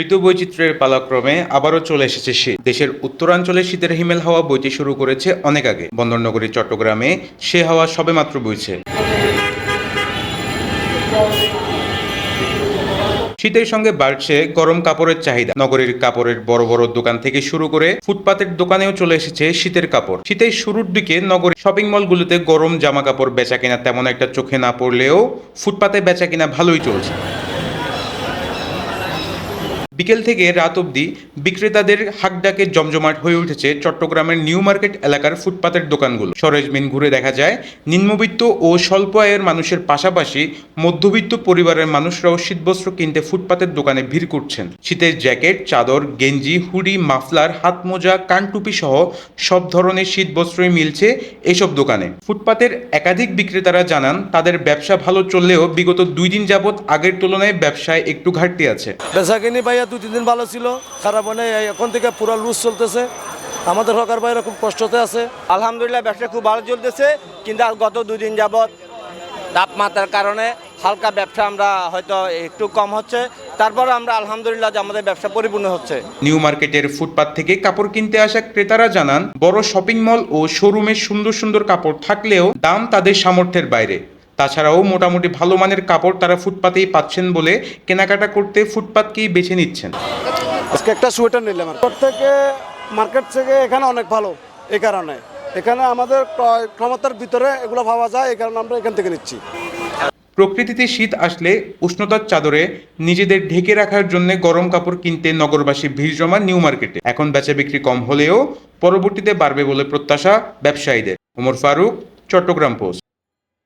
ঋতু বৈচিত্র্যের পালাক্রমে আবারও চলে এসেছে শীত। দেশের উত্তরাঞ্চলে শীতের হিমেল হাওয়া বইতে শুরু করেছে অনেক আগে। বন্দরনগরী চট্টগ্রামে সে হাওয়া সবেমাত্র বইছে। শীতের সঙ্গে বাড়ছে গরম কাপড়ের চাহিদা। নগরীর কাপড়ের বড় বড় দোকান থেকে শুরু করে ফুটপাতের দোকানেও চলে এসেছে শীতের কাপড়। শীতের শুরুর দিকে নগরীর শপিং মলগুলোতে গরম জামা কাপড় বেচা কেনা তেমন একটা চোখে না পড়লেও ফুটপাতে বেচা কেনা ভালোই চলছে। বিকেল থেকে রাত অবধি বিক্রেতাদের হাকডাকে জমজমাট হয়ে উঠেছে চট্টগ্রামের নিউ মার্কেট এলাকার ফুটপাতের দোকানগুলো। সরেজমিন ঘুরে দেখা যায় নিম্নবিত্ত ও স্বল্প আয়ের মানুষের পাশাপাশি মধ্যবিত্ত পরিবারের মানুষরাও শীতবস্ত্র কিনতে ফুটপাতের দোকানে ভিড় করছেন। শীতের জ্যাকেট, চাদর, গেঞ্জি, হুডি, মাফলার, হাতমোজা, কানটুপি সহ সব ধরনের শীতবস্ত্রই মিলছে এসব দোকানে। ফুটপাতের একাধিক বিক্রেতারা জানান তাদের ব্যবসা ভালো চললেও বিগত 2 দিন যাবৎ আগের তুলনায় ব্যবসায় একটু ঘাটতি আছে। বেচাকেনি ভাইয়া 2-3 দিন ভালো ছিল, খারাপ হয় না। এখন থেকে পুরো লুজ চলতেছে। আমাদের হকার ভাইরা খুব কষ্টতে আছে। আলহামদুলিল্লাহ ব্যবসা খুব ভালো চলতেছে, কিন্তু গত 2 দিন যাবৎ তাপমাত্রার কারণে হালকা ব্যবসা আমরা হয়তো একটু কম হচ্ছে। তারপরে আমরা আলহামদুলিল্লাহ যে আমাদের ব্যবসা পরিপূর্ণ হচ্ছে। নিউ মার্কেটের ফুটপাত থেকে কাপড় কিনতে আসা ক্রেতারা জানান বড় শপিং মল ও শোরুমে সুন্দর সুন্দর কাপড় থাকলেও দাম তাদের সামর্থ্যের বাইরে। তাছাড়াও মোটামুটি ভালো মানের কাপড় তারা ফুটপাতেই পাচ্ছেন বলে কেনাকাটা করতে ফুটপাতকেই বেছে নিচ্ছেন। আজকে একটা সোয়েটার নিলাম। থেকে মার্কেট থেকে এখানে অনেক ভালো, এই কারণে এখানে আমাদের ক্ষমতার ভিতরে এগুলো পাওয়া যায়, এই কারণে আমরা এখান থেকে নিচ্ছি। প্রকৃতিতে শীত আসলে উষ্ণতার চাদরে নিজেদের ঢেকে রাখার জন্য গরম কাপড় কিনতে নগরবাসী ভিড় জমান নিউ মার্কেটে। এখন বেচা বিক্রি কম হলেও পরবর্তীতে বাড়বে বলে প্রত্যাশা ব্যবসায়ীদের। ওমর ফারুক, চট্টগ্রাম পোস্ট।